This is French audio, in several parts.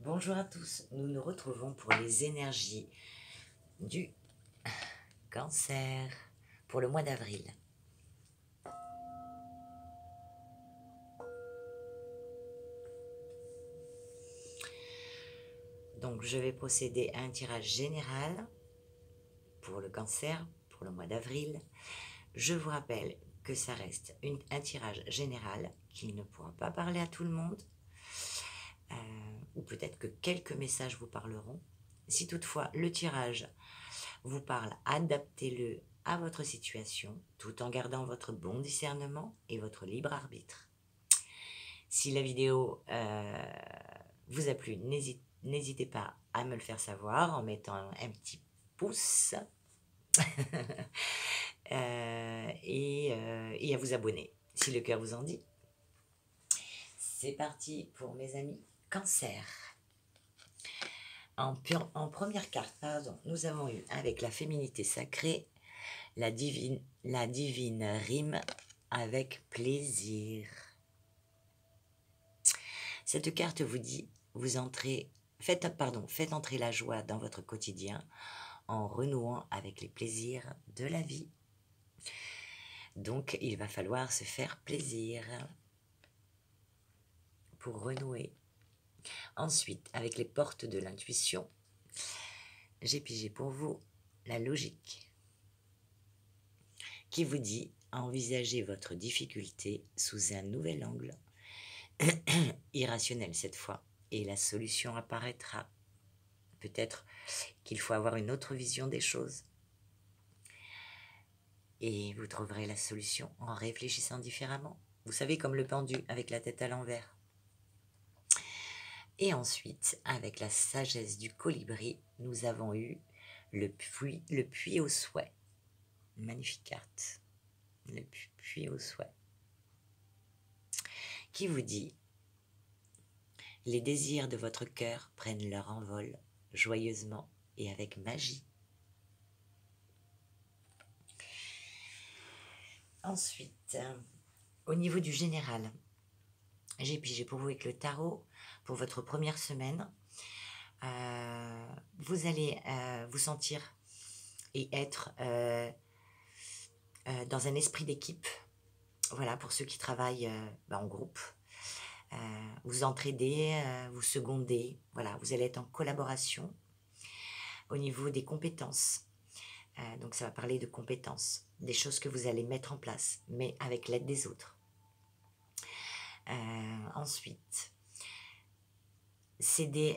Bonjour à tous, nous nous retrouvons pour les énergies du Cancer pour le mois d'avril. Donc je vais procéder à un tirage général pour le Cancer pour le mois d'avril. Je vous rappelle que ça reste un tirage général qui ne pourra pas parler à tout le monde, ou peut-être que quelques messages vous parleront. Si toutefois le tirage vous parle, adaptez-le à votre situation tout en gardant votre bon discernement et votre libre arbitre. Si la vidéo vous a plu, n'hésitez pas à me le faire savoir en mettant un petit pouce et à vous abonner si le cœur vous en dit. C'est parti pour mes amis Cancer. En première carte, nous avons eu avec la féminité sacrée la divine rime avec plaisir. Cette carte vous dit, faites entrer la joie dans votre quotidien en renouant avec les plaisirs de la vie. Donc, il va falloir se faire plaisir pour renouer. Ensuite, avec les portes de l'intuition, j'ai pigé pour vous la logique qui vous dit envisager votre difficulté sous un nouvel angle, irrationnel cette fois, et la solution apparaîtra. Peut-être qu'il faut avoir une autre vision des choses. Et vous trouverez la solution en réfléchissant différemment. Vous savez, comme le pendu avec la tête à l'envers. Et ensuite, avec la sagesse du colibri, nous avons eu le puits au souhait. Magnifique carte. Le puits au souhait. Qui vous dit, les désirs de votre cœur prennent leur envol joyeusement et avec magie. Ensuite, au niveau du général, j'ai pigé pour vous avec le tarot, pour votre première semaine. Vous allez vous sentir et être dans un esprit d'équipe. Voilà, pour ceux qui travaillent en groupe. Vous entraidez, vous secondez. Voilà, vous allez être en collaboration au niveau des compétences. Donc ça va parler de compétences, des choses que vous allez mettre en place, mais avec l'aide des autres. Ensuite, s'aider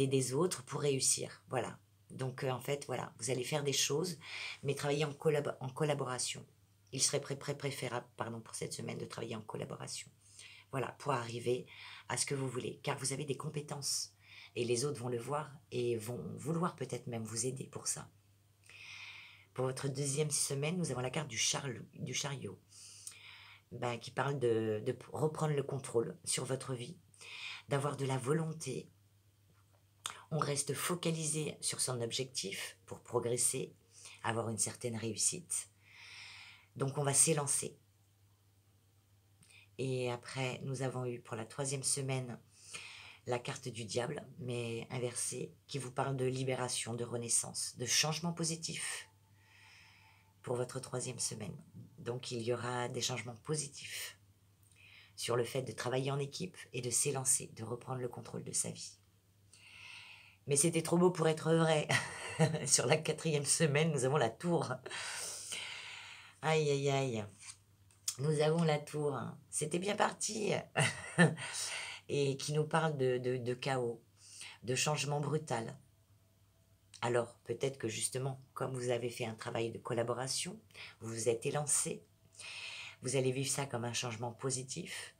des autres pour réussir. Voilà. Donc en fait, voilà, vous allez faire des choses, mais travailler en collaboration. Il serait préférable, pour cette semaine de travailler en collaboration. Voilà, pour arriver à ce que vous voulez, car vous avez des compétences et les autres vont le voir et vont vouloir peut-être même vous aider pour ça. Pour votre deuxième semaine, nous avons la carte du chariot, qui parle de reprendre le contrôle sur votre vie, d'avoir de la volonté. On reste focalisé sur son objectif pour progresser, avoir une certaine réussite. Donc on va s'élancer. Et après, nous avons eu pour la troisième semaine la carte du diable, mais inversée, qui vous parle de libération, de renaissance, de changement positif pour votre troisième semaine. Donc il y aura des changements positifs sur le fait de travailler en équipe et de s'élancer, de reprendre le contrôle de sa vie. Mais c'était trop beau pour être vrai. Sur la quatrième semaine, nous avons la tour. Aïe, aïe, aïe. Nous avons la tour. C'était bien parti. Et qui nous parle de chaos, de changement brutal. Alors, peut-être que justement, comme vous avez fait un travail de collaboration, vous vous êtes élancé, vous allez vivre ça comme un changement positif.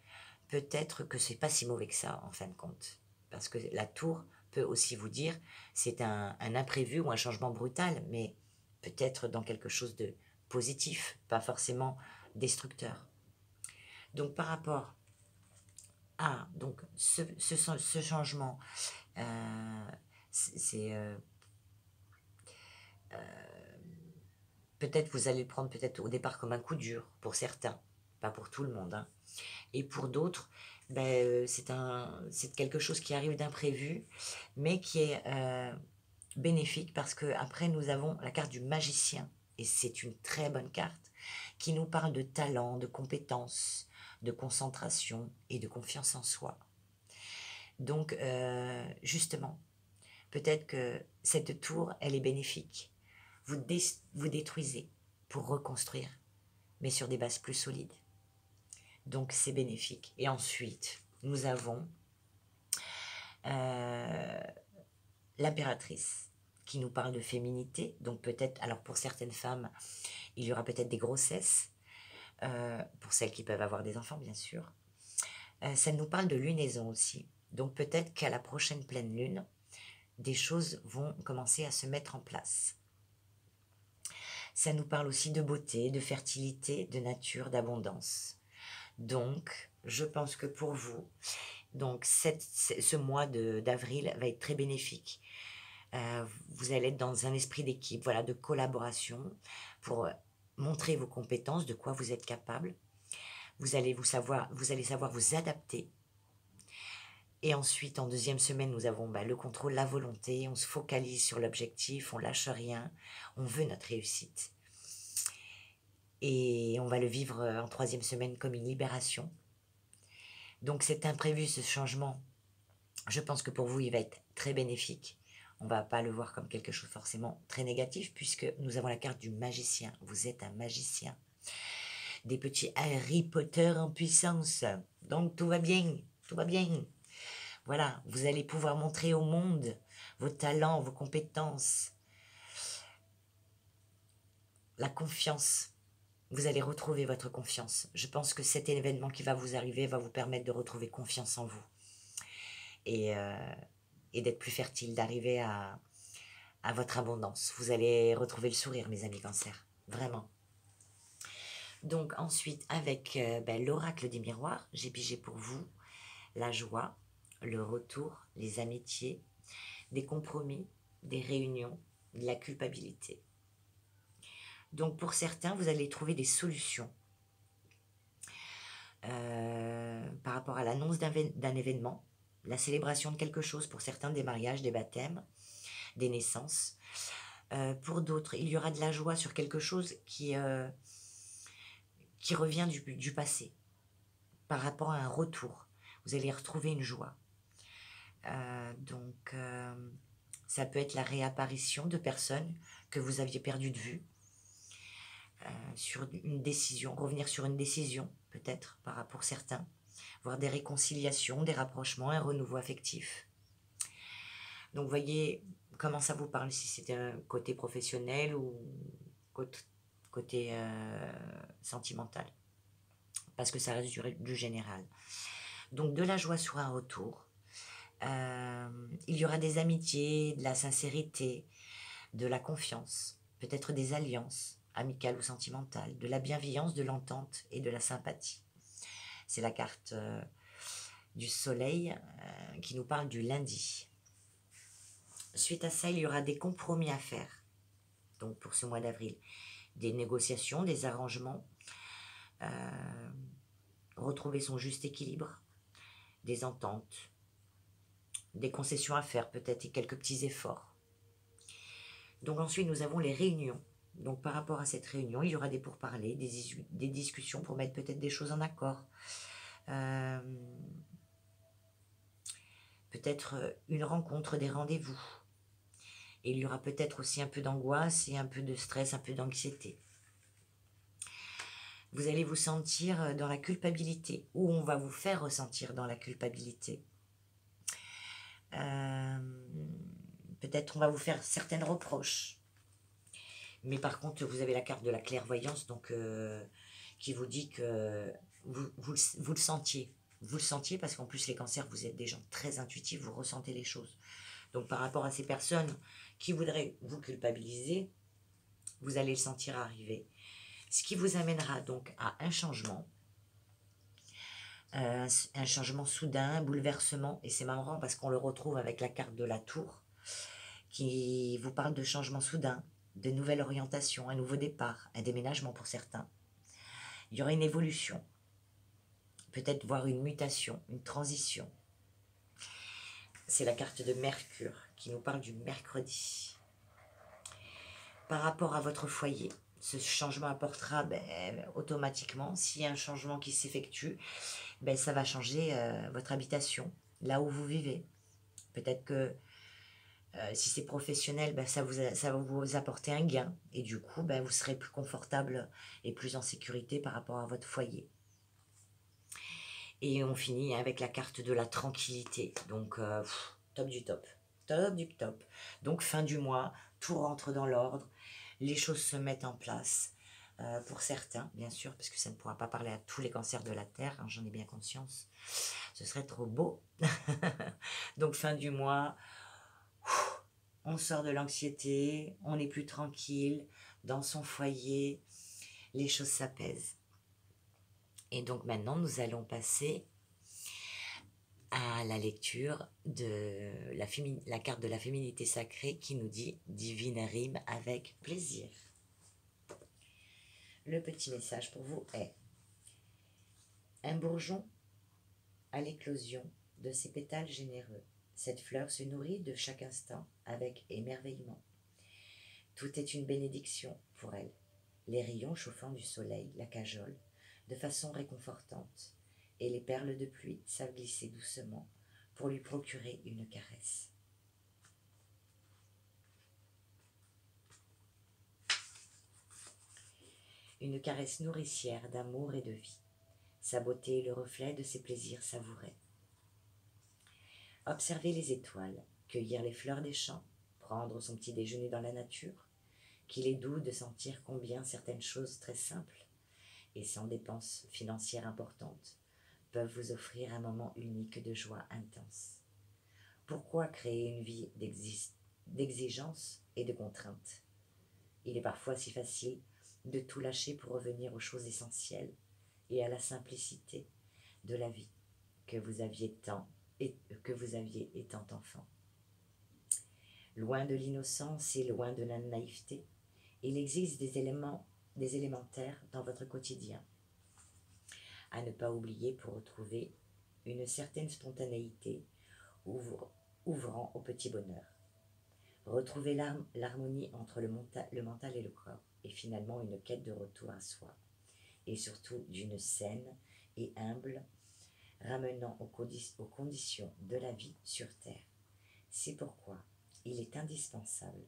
Peut-être que c'est pas si mauvais que ça, en fin de compte. Parce que la tour peut aussi vous dire, c'est un imprévu ou un changement brutal, mais peut-être dans quelque chose de positif, pas forcément destructeur. Donc, par rapport à ce changement, peut-être vous allez le prendre peut-être au départ comme un coup dur pour certains, pas pour tout le monde, hein. Et pour d'autres, c'est quelque chose qui arrive d'imprévu, mais qui est bénéfique parce que après nous avons la carte du magicien et c'est une très bonne carte qui nous parle de talent, de compétences, de concentration et de confiance en soi. Donc justement, peut-être que cette tour, elle est bénéfique. Vous détruisez pour reconstruire, mais sur des bases plus solides. Donc c'est bénéfique. Et ensuite, nous avons l'impératrice qui nous parle de féminité. Donc peut-être, alors pour certaines femmes, il y aura peut-être des grossesses, pour celles qui peuvent avoir des enfants bien sûr. Ça nous parle de lunaison aussi. Donc peut-être qu'à la prochaine pleine lune, des choses vont commencer à se mettre en place. Ça nous parle aussi de beauté, de fertilité, de nature, d'abondance. Donc, je pense que pour vous, donc ce mois d'avril va être très bénéfique. Vous allez être dans un esprit d'équipe, voilà, de collaboration pour montrer vos compétences, de quoi vous êtes capable. Vous allez savoir vous adapter. Et ensuite, en deuxième semaine, nous avons le contrôle, la volonté. On se focalise sur l'objectif, on lâche rien. On veut notre réussite. Et on va le vivre en troisième semaine comme une libération. Donc cet imprévu, ce changement, je pense que pour vous, il va être très bénéfique. On ne va pas le voir comme quelque chose forcément très négatif puisque nous avons la carte du magicien. Vous êtes un magicien. Des petits Harry Potter en puissance. Donc tout va bien, tout va bien. Voilà, vous allez pouvoir montrer au monde vos talents, vos compétences, la confiance. Vous allez retrouver votre confiance. Je pense que cet événement qui va vous arriver va vous permettre de retrouver confiance en vous et d'être plus fertile, d'arriver à votre abondance. Vous allez retrouver le sourire, mes amis Cancer, vraiment. Donc ensuite, avec l'oracle des miroirs, j'ai pigé pour vous la joie, le retour, les amitiés, des compromis, des réunions, de la culpabilité. Donc pour certains, vous allez trouver des solutions par rapport à l'annonce d'un événement, la célébration de quelque chose, pour certains des mariages, des baptêmes, des naissances. Pour d'autres, il y aura de la joie sur quelque chose qui revient du passé, par rapport à un retour. Vous allez retrouver une joie. Donc, ça peut être la réapparition de personnes que vous aviez perdues de vue, sur une décision, revenir sur une décision, peut-être, pour certains, voir des réconciliations, des rapprochements, un renouveau affectif. Donc, voyez comment ça vous parle, si c'était un côté professionnel ou côté sentimental, parce que ça reste du général. Donc, de la joie sur un retour. Il y aura des amitiés, de la sincérité, de la confiance, peut-être des alliances amicales ou sentimentales, de la bienveillance, de l'entente et de la sympathie. C'est la carte du soleil qui nous parle du lundi. Suite à ça, il y aura des compromis à faire. Donc pour ce mois d'avril, des négociations, des arrangements, retrouver son juste équilibre, des ententes, des concessions à faire peut-être et quelques petits efforts. Donc ensuite, nous avons les réunions. Donc par rapport à cette réunion, il y aura des pourparlers, des discussions pour mettre peut-être des choses en accord. Peut-être une rencontre, des rendez-vous. Et il y aura peut-être aussi un peu d'angoisse et un peu de stress, un peu d'anxiété. Vous allez vous sentir dans la culpabilité, ou on va vous faire ressentir dans la culpabilité. Peut-être on va vous faire certaines reproches. Mais par contre, vous avez la carte de la clairvoyance, donc qui vous dit que vous le sentiez. Vous le sentiez parce qu'en plus, les cancers, vous êtes des gens très intuitifs, vous ressentez les choses. Donc par rapport à ces personnes qui voudraient vous culpabiliser, vous allez le sentir arriver. Ce qui vous amènera donc à un changement soudain, un bouleversement. Et c'est marrant parce qu'on le retrouve avec la carte de la tour qui vous parle de changement soudain, de nouvelles orientations, un nouveau départ, un déménagement pour certains. Il y aura une évolution peut-être voir une mutation, une transition. C'est la carte de Mercure qui nous parle du mercredi. Par rapport à votre foyer, ce changement apportera automatiquement, s'il y a un changement qui s'effectue, ça va changer votre habitation, là où vous vivez. Peut-être que si c'est professionnel, ça va vous apporter un gain. Et du coup, vous serez plus confortable et plus en sécurité par rapport à votre foyer. Et on finit avec la carte de la tranquillité. Donc, top du top. Top du top. Donc, fin du mois, tout rentre dans l'ordre. Les choses se mettent en place. Pour certains, bien sûr, parce que ça ne pourra pas parler à tous les cancers de la Terre, hein, j'en ai bien conscience. Ce serait trop beau. Donc, fin du mois, on sort de l'anxiété, on est plus tranquille, dans son foyer, les choses s'apaisent. Et donc maintenant, nous allons passer à la lecture de la carte de la féminité sacrée qui nous dit « Divine rime avec plaisir ». Le petit message pour vous est « Un bourgeon à l'éclosion de ses pétales généreux. Cette fleur se nourrit de chaque instant avec émerveillement. Tout est une bénédiction pour elle. Les rayons chauffants du soleil la cajolent de façon réconfortante, et les perles de pluie savent glisser doucement pour lui procurer une caresse. Une caresse nourricière d'amour et de vie. Sa beauté est le reflet de ses plaisirs savourés. Observer les étoiles, cueillir les fleurs des champs, prendre son petit déjeuner dans la nature, qu'il est doux de sentir combien certaines choses très simples et sans dépenses financières importantes peuvent vous offrir un moment unique de joie intense. Pourquoi créer une vie d'exigence et de contraintes? Il est parfois si facile de tout lâcher pour revenir aux choses essentielles et à la simplicité de la vie que vous aviez étant enfant. Loin de l'innocence et loin de la naïveté, il existe des élémentaires dans votre quotidien. À ne pas oublier pour retrouver une certaine spontanéité ouvrant au petit bonheur. Retrouver l'harmonie entre le mental et le corps, et finalement une quête de retour à soi, et surtout d'une saine et humble ramenant aux conditions de la vie sur Terre. C'est pourquoi il est indispensable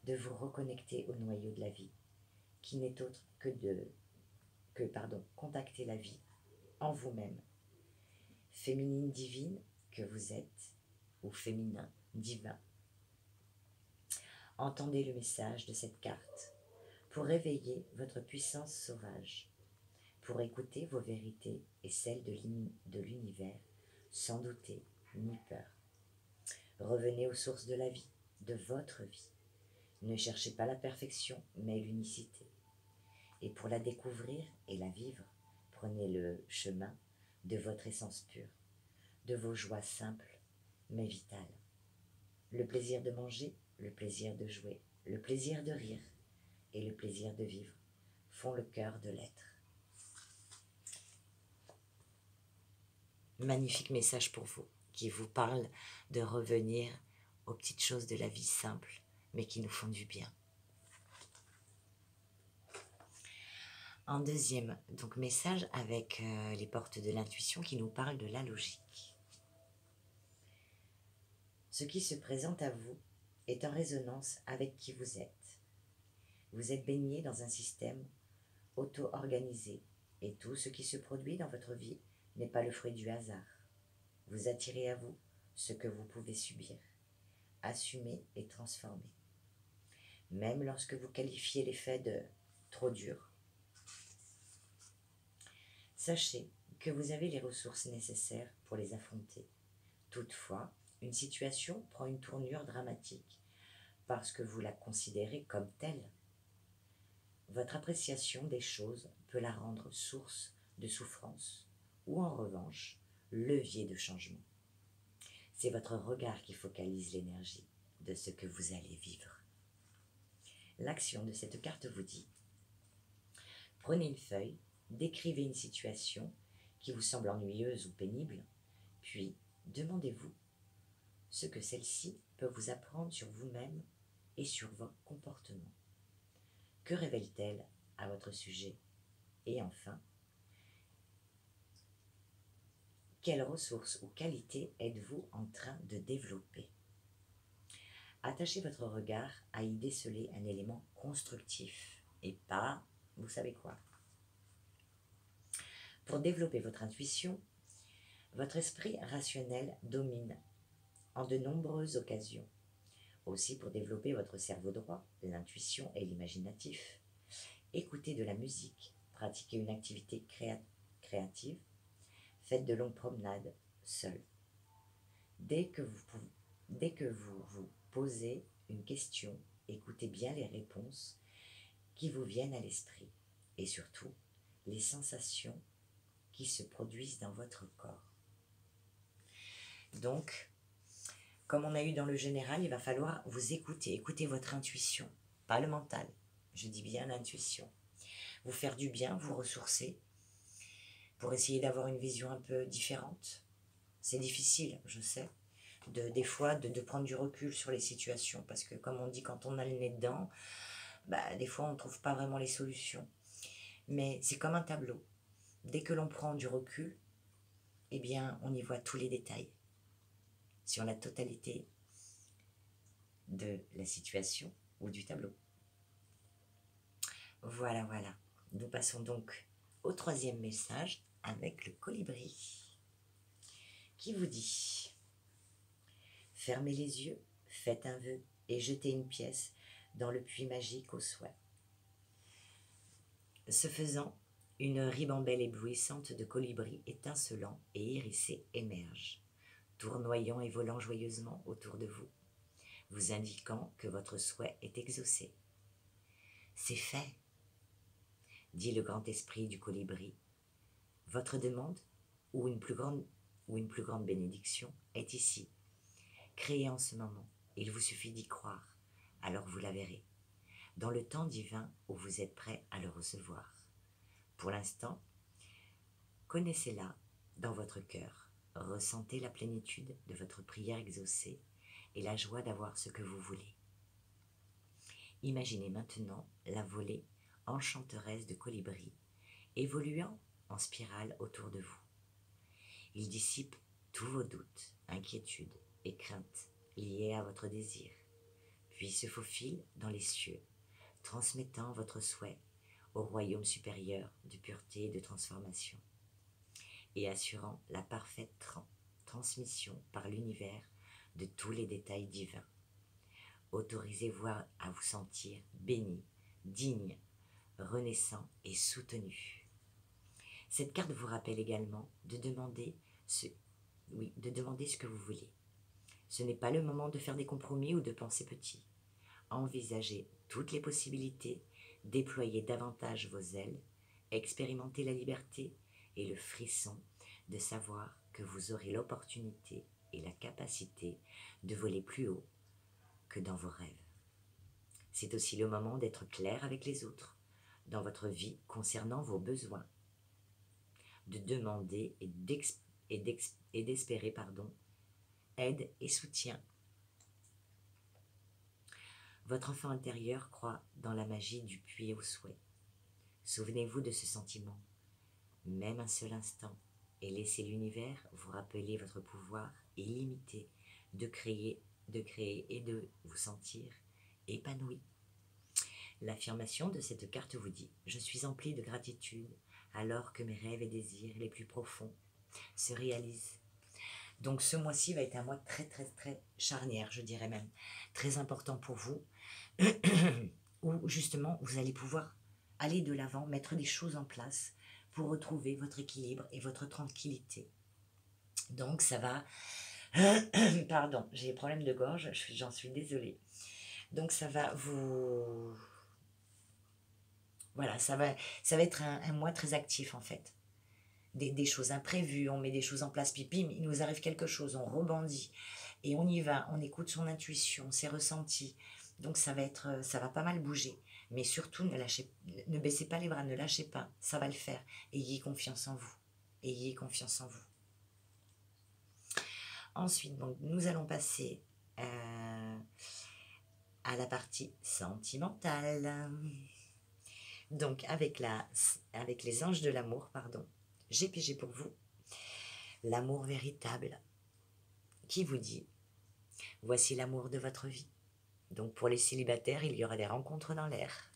de vous reconnecter au noyau de la vie, qui n'est autre que contacter la vie en vous-même, féminine divine que vous êtes, ou féminin divin. Entendez le message de cette carte pour réveiller votre puissance sauvage, pour écouter vos vérités et celles de l'univers sans douter ni peur. Revenez aux sources de la vie, de votre vie. Ne cherchez pas la perfection, mais l'unicité. Et pour la découvrir et la vivre, prenez le chemin de votre essence pure, de vos joies simples, mais vitales. Le plaisir de manger, le plaisir de jouer, le plaisir de rire et le plaisir de vivre font le cœur de l'être. Magnifique message pour vous, qui vous parle de revenir aux petites choses de la vie simple, mais qui nous font du bien. En deuxième message avec les portes de l'intuition qui nous parlent de la logique. Ce qui se présente à vous est en résonance avec qui vous êtes. Vous êtes baigné dans un système auto-organisé et tout ce qui se produit dans votre vie n'est pas le fruit du hasard. Vous attirez à vous ce que vous pouvez subir, assumer et transformer. Même lorsque vous qualifiez les faits de trop durs, sachez que vous avez les ressources nécessaires pour les affronter. Toutefois, une situation prend une tournure dramatique parce que vous la considérez comme telle. Votre appréciation des choses peut la rendre source de souffrance ou en revanche, levier de changement. C'est votre regard qui focalise l'énergie de ce que vous allez vivre. L'action de cette carte vous dit: prenez une feuille, décrivez une situation qui vous semble ennuyeuse ou pénible, puis demandez-vous ce que celle-ci peut vous apprendre sur vous-même et sur vos comportements. Que révèle-t-elle à votre sujet? Et enfin, quelles ressources ou qualités êtes-vous en train de développer? Attachez votre regard à y déceler un élément constructif et pas, vous savez quoi. Pour développer votre intuition, votre esprit rationnel domine en de nombreuses occasions. Aussi, pour développer votre cerveau droit, l'intuition et l'imaginatif, écoutez de la musique, pratiquez une activité créative, faites de longues promenades seul. Dès que vous vous posez une question, écoutez bien les réponses qui vous viennent à l'esprit et surtout les sensations qui se produisent dans votre corps. Donc, comme on a eu dans le général, il va falloir vous écouter votre intuition, pas le mental, je dis bien l'intuition. Vous faire du bien, vous ressourcer, pour essayer d'avoir une vision un peu différente. C'est difficile, je sais, des fois de prendre du recul sur les situations, parce que comme on dit, quand on a le nez dedans, des fois on ne trouve pas vraiment les solutions. Mais c'est comme un tableau. Dès que l'on prend du recul, eh bien, on y voit tous les détails sur la totalité de la situation ou du tableau. Voilà, voilà. Nous passons donc au troisième message avec le colibri qui vous dit: fermez les yeux, faites un vœu et jetez une pièce dans le puits magique au souhait. Ce faisant, une ribambelle éblouissante de colibris étincelants et hérissés émerge, tournoyant et volant joyeusement autour de vous, vous indiquant que votre souhait est exaucé. C'est fait, dit le grand esprit du colibri. Votre demande, ou une plus grande bénédiction, est ici, créée en ce moment. Il vous suffit d'y croire, alors vous la verrez, dans le temps divin où vous êtes prêt à le recevoir. Pour l'instant, connaissez-la dans votre cœur, ressentez la plénitude de votre prière exaucée et la joie d'avoir ce que vous voulez. Imaginez maintenant la volée enchanteresse de colibris évoluant en spirale autour de vous. Il dissipe tous vos doutes, inquiétudes et craintes liées à votre désir, puis se faufile dans les cieux, transmettant votre souhait au royaume supérieur de pureté et de transformation, et assurant la parfaite transmission par l'univers de tous les détails divins. Autorisez-vous à vous sentir béni, digne, renaissant et soutenu. Cette carte vous rappelle également de demander ce que vous voulez. Ce n'est pas le moment de faire des compromis ou de penser petit. Envisagez toutes les possibilités, déployez davantage vos ailes, expérimentez la liberté et le frisson de savoir que vous aurez l'opportunité et la capacité de voler plus haut que dans vos rêves. C'est aussi le moment d'être clair avec les autres dans votre vie concernant vos besoins, de demander et d'espérer aide et soutien. Votre enfant intérieur croit dans la magie du puits au souhait. Souvenez-vous de ce sentiment, même un seul instant, et laissez l'univers vous rappeler votre pouvoir illimité de créer et de vous sentir épanoui. L'affirmation de cette carte vous dit: je suis empli de gratitude alors que mes rêves et désirs les plus profonds se réalisent. Donc ce mois-ci va être un mois très très très charnière, je dirais même, très important pour vous, où justement vous allez pouvoir aller de l'avant, mettre des choses en place pour retrouver votre équilibre et votre tranquillité. Donc ça va... Pardon, j'ai des problèmes de gorge, j'en suis désolée. Donc ça va vous... Voilà, ça va être un mois très actif en fait. Des choses imprévues, on met des choses en place, puis bim, il nous arrive quelque chose, on rebondit et on y va, on écoute son intuition, ses ressentis. Donc ça va pas mal bouger, mais surtout ne baissez pas les bras, ne lâchez pas, ça va le faire, ayez confiance en vous. ayez confiance en vous. Ensuite, donc, nous allons passer à la partie sentimentale. Donc, avec les anges de l'amour, pardon, j'ai pigé pour vous l'amour véritable qui vous dit « Voici l'amour de votre vie ». Donc, pour les célibataires, il y aura des rencontres dans l'air.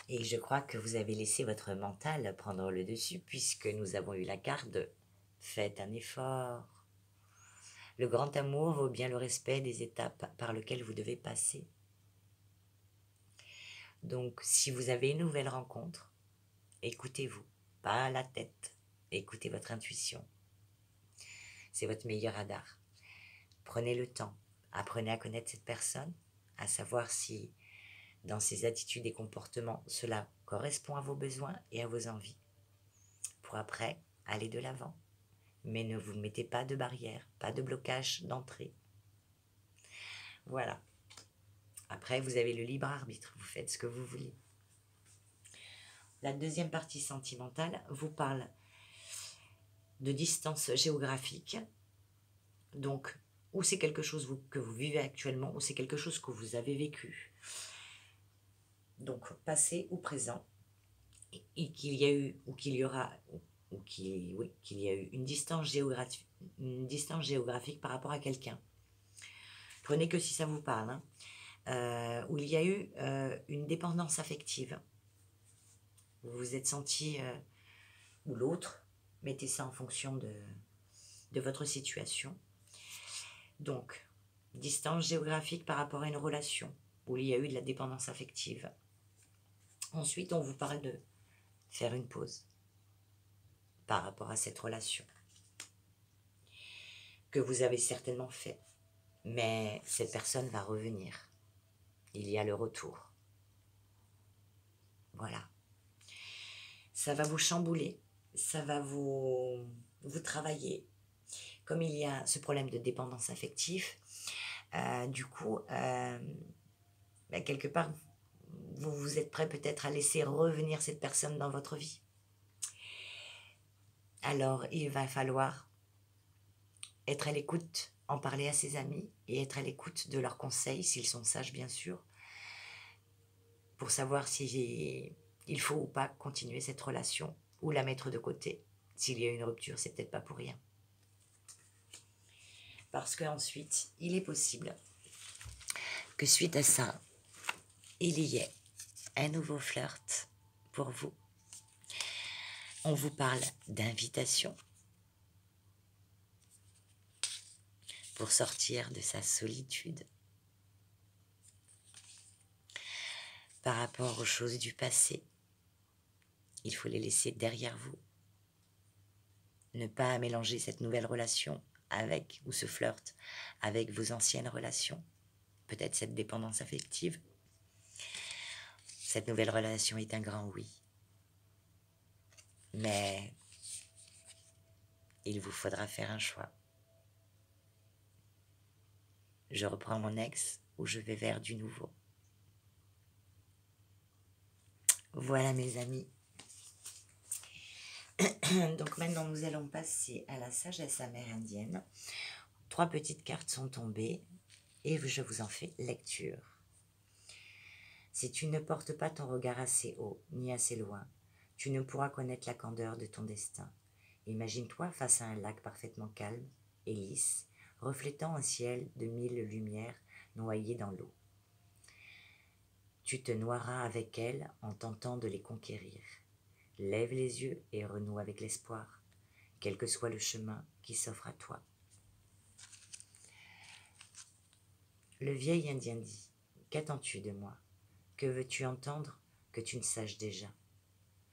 Et je crois que vous avez laissé votre mental prendre le dessus puisque nous avons eu la carte de « Faites un effort ». Le grand amour vaut bien le respect des étapes par lesquelles vous devez passer. Donc, si vous avez une nouvelle rencontre, écoutez-vous, pas la tête, écoutez votre intuition. C'est votre meilleur radar. Prenez le temps, apprenez à connaître cette personne, à savoir si, dans ses attitudes et comportements, cela correspond à vos besoins et à vos envies. Pour après, aller de l'avant. Mais ne vous mettez pas de barrière, pas de blocage d'entrée. Voilà. Après, vous avez le libre arbitre, vous faites ce que vous voulez. La deuxième partie sentimentale vous parle de distance géographique. Donc, ou c'est quelque chose que vous vivez actuellement, ou c'est quelque chose que vous avez vécu. Donc, passé ou présent, et qu'il y a eu, ou qu'il y aura, qu'il y a eu une distance géographique par rapport à quelqu'un. Prenez que si ça vous parle, hein. Où il y a eu une dépendance affective. Vous vous êtes senti, ou l'autre, mettez ça en fonction de votre situation. Donc, distance géographique par rapport à une relation où il y a eu de la dépendance affective. Ensuite, on vous parle de faire une pause par rapport à cette relation que vous avez certainement fait. Mais cette personne va revenir. Il y a le retour. Voilà. Ça va vous chambouler. Ça va vous travailler. Comme il y a ce problème de dépendance affective, du coup, quelque part, vous êtes prêt peut-être à laisser revenir cette personne dans votre vie. Alors, il va falloir être à l'écoute, en parler à ses amis et être à l'écoute de leurs conseils, s'ils sont sages bien sûr, pour savoir si il faut ou pas continuer cette relation ou la mettre de côté. S'il y a une rupture, c'est peut-être pas pour rien. Parce qu'ensuite, il est possible que suite à ça, il y ait un nouveau flirt pour vous. On vous parle d'invitation pour sortir de sa solitude par rapport aux choses du passé. Il faut les laisser derrière vous. Ne pas mélanger cette nouvelle relation avec, ou ce flirt, avec vos anciennes relations. Peut-être cette dépendance affective. Cette nouvelle relation est un grand oui. Mais il vous faudra faire un choix. Je reprends mon ex ou je vais vers du nouveau. Voilà mes amis. Donc maintenant nous allons passer à la sagesse amérindienne. 3 petites cartes sont tombées et je vous en fais lecture. Si tu ne portes pas ton regard assez haut ni assez loin, tu ne pourras connaître la candeur de ton destin. Imagine-toi face à un lac parfaitement calme et lisse, reflétant un ciel de 1000 lumières noyées dans l'eau. Tu te noieras avec elles en tentant de les conquérir. Lève les yeux et renoue avec l'espoir, quel que soit le chemin qui s'offre à toi. Le vieil Indien dit, « Qu'attends-tu de moi? Que veux-tu entendre que tu ne saches déjà?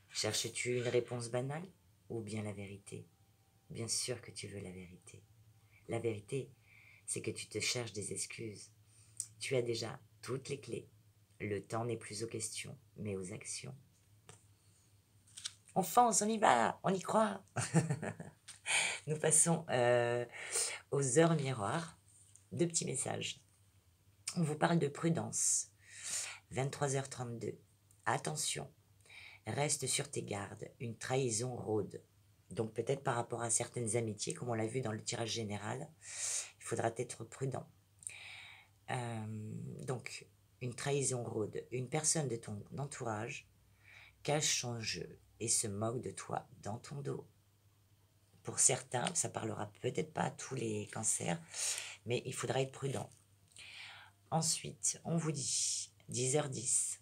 Cherches-tu une réponse banale ou bien la vérité? Bien sûr que tu veux la vérité. La vérité, c'est que tu te cherches des excuses. Tu as déjà toutes les clés. Le temps n'est plus aux questions, mais aux actions. » On fonce, on y va, on y croit. Nous passons aux heures miroirs. 2 petits messages. On vous parle de prudence. 23h32. Attention, Reste sur tes gardes, une trahison rôde. Donc peut-être par rapport à certaines amitiés, comme on l'a vu dans le tirage général, il faudra être prudent. Donc, une trahison rôde. Une personne de ton entourage cache son jeu et se moque de toi dans ton dos. Pour certains, ça parlera peut-être pas à tous les cancers, mais il faudra être prudent. Ensuite, on vous dit 10h10,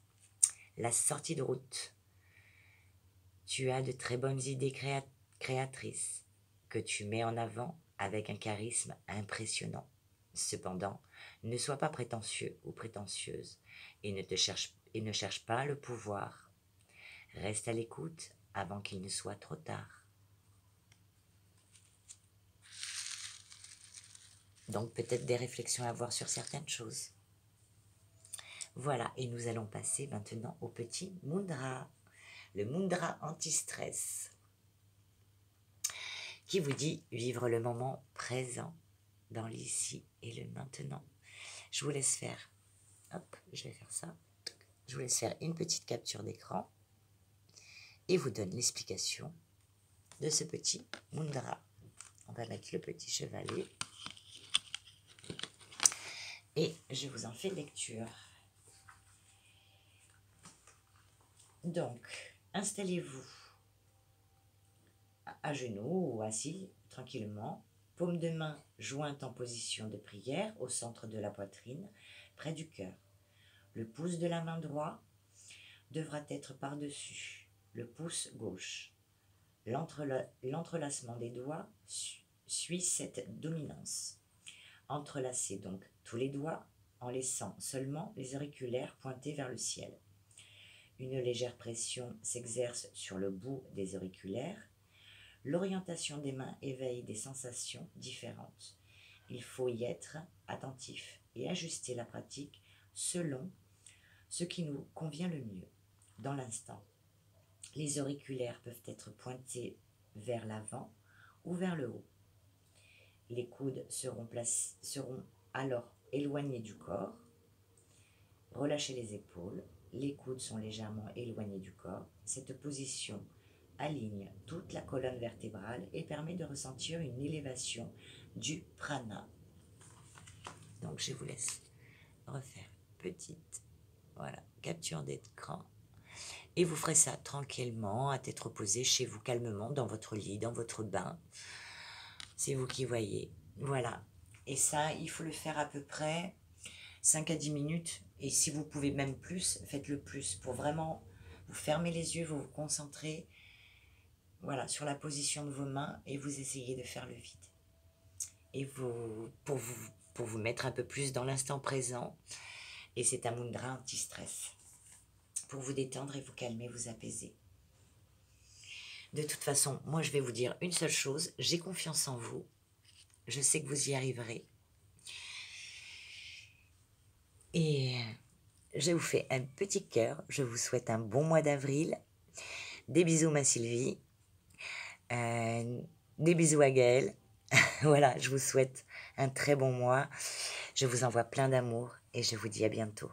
la sortie de route. Tu as de très bonnes idées créatrices que tu mets en avant avec un charisme impressionnant. Cependant, ne sois pas prétentieux ou prétentieuse et ne cherche pas le pouvoir. Reste à l'écoute avant qu'il ne soit trop tard. Donc peut-être des réflexions à avoir sur certaines choses. Voilà, et nous allons passer maintenant au petit mudra. Le mudra anti-stress, qui vous dit vivre le moment présent dans l'ici et le maintenant. Je vous laisse faire, hop, je vais faire ça. Je vous laisse faire une petite capture d'écran et vous donne l'explication de ce petit mudra. On va mettre le petit chevalet et je vous en fais lecture. Donc, installez-vous à genoux ou assis tranquillement, paume de main jointe en position de prière au centre de la poitrine, près du cœur. Le pouce de la main droite devra être par-dessus le pouce gauche. L'entrelacement des doigts suit cette dominance. Entrelacez donc tous les doigts en laissant seulement les auriculaires pointés vers le ciel. Une légère pression s'exerce sur le bout des auriculaires. L'orientation des mains éveille des sensations différentes. Il faut y être attentif et ajuster la pratique selon ce qui nous convient le mieux dans l'instant. Les auriculaires peuvent être pointés vers l'avant ou vers le haut. Les coudes seront alors éloignés du corps. Relâchez les épaules. Les coudes sont légèrement éloignés du corps. Cette position aligne toute la colonne vertébrale et permet de ressentir une élévation du prana. Donc je vous laisse refaire petite, voilà, capture d'écran. Et vous ferez ça tranquillement, à tête reposée, chez vous, calmement, dans votre lit, dans votre bain. C'est vous qui voyez. Voilà. Et ça, il faut le faire à peu près 5 à 10 minutes. Et si vous pouvez même plus, faites-le plus. Pour vraiment vous fermer les yeux, vous vous concentrez, voilà, sur la position de vos mains et vous essayez de faire le vide. Et pour vous mettre un peu plus dans l'instant présent. Et c'est un mudra anti-stress. Pour vous détendre et vous calmer, vous apaiser. De toute façon, moi je vais vous dire une seule chose, j'ai confiance en vous, je sais que vous y arriverez. Et je vous fais un petit cœur, je vous souhaite un bon mois d'avril. Des bisous ma Sylvie, des bisous à Gaëlle. Voilà, je vous souhaite un très bon mois, je vous envoie plein d'amour et je vous dis à bientôt.